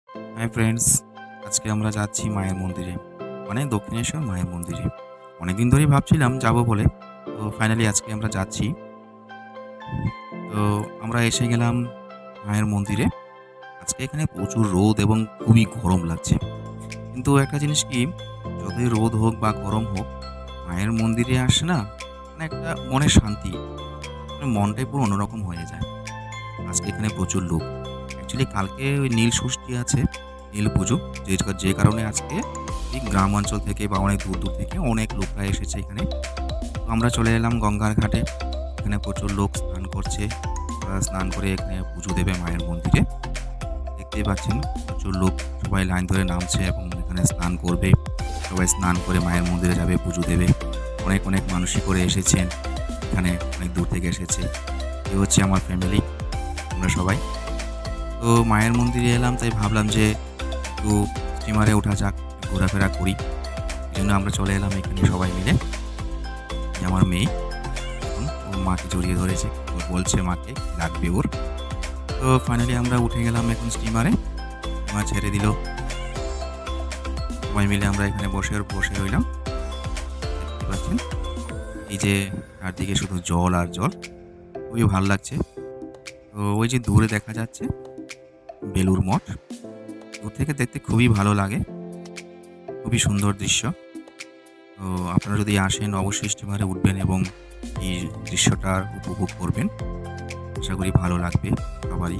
Hi friends, আজকে আমরা যাচ্ছি মায়ের মন্দিরে, মানে দক্ষিণেশ্বর মায়ের মন্দিরে। অনেকদিন ধরেই ভাবছিলাম যাবো বলে। তো ফাইনালি আজকে আমরা যাচ্ছি। তো আমরা এসে গেলাম মায়ের মন্দিরে। আজকে এখানে প্রচুর রোদ এবং খুবই গরম লাগছে। কিন্তু একটা জিনিস কি, যতই রোদ হোক বা গরম হোক, মায়ের মন্দিরে আসে না, মানে একটা মনে শান্তি, মানে মনটাই পুরো অন্যরকম হয়ে যায়। আজকে এখানে প্রচুর লোক। অ্যাকচুয়ালি কালকে ওই নীল ষষ্ঠী আছে, নীল পুজো। যে কারণে আজকে এই গ্রাম অঞ্চল থেকে বা অনেক দূর দূর থেকে অনেক লোকরা এসেছে এখানে। তো আমরা চলে এলাম গঙ্গার ঘাটে। এখানে প্রচুর লোক স্নান করছে। তারা স্নান করে এখানে পুজো দেবে মায়ের মন্দিরে। দেখতেই পাচ্ছেন প্রচুর লোক, সবাই লাইন ধরে নামছে এবং এখানে স্নান করবে। সবাই স্নান করে মায়ের মন্দিরে যাবে, পুজো দেবে। অনেক অনেক মানুষই করে এসেছেন, এখানে অনেক দূর থেকে এসেছে। এ হচ্ছে আমার ফ্যামিলি, আমরা সবাই। তো মায়ের মন্দিরে এলাম, তাই ভাবলাম যে একটু স্টিমারে ওঠা যাক, ঘোরাফেরা করি। এজন্য আমরা চলে এলাম এখানে সবাই মিলে। এই আমার মেয়ে এখন ওর মাকে জড়িয়ে ধরেছে। ও বলছে মাকে লাগবে ওর। তো ফাইনালি আমরা উঠে গেলাম এখন স্টিমারে। স্টিমার ছেড়ে দিল। সবাই মিলে আমরা এখানে বসে বসে রইলাম। দেখতে পাচ্ছেন এই যে চারদিকে শুধু জল আর জল। খুবই ভাল লাগছে। তো ওই যে দূরে দেখা যাচ্ছে বেলুড় মঠ। দূর থেকে দেখতে খুবই ভালো লাগে। খুবই সুন্দর দৃশ্য। তো আপনারা যদি আসেন অবশ্যই স্টিমারে উঠবেন এবং এই দৃশ্যটার উপভোগ করবেন। আশা করি ভালো লাগবে সবারই।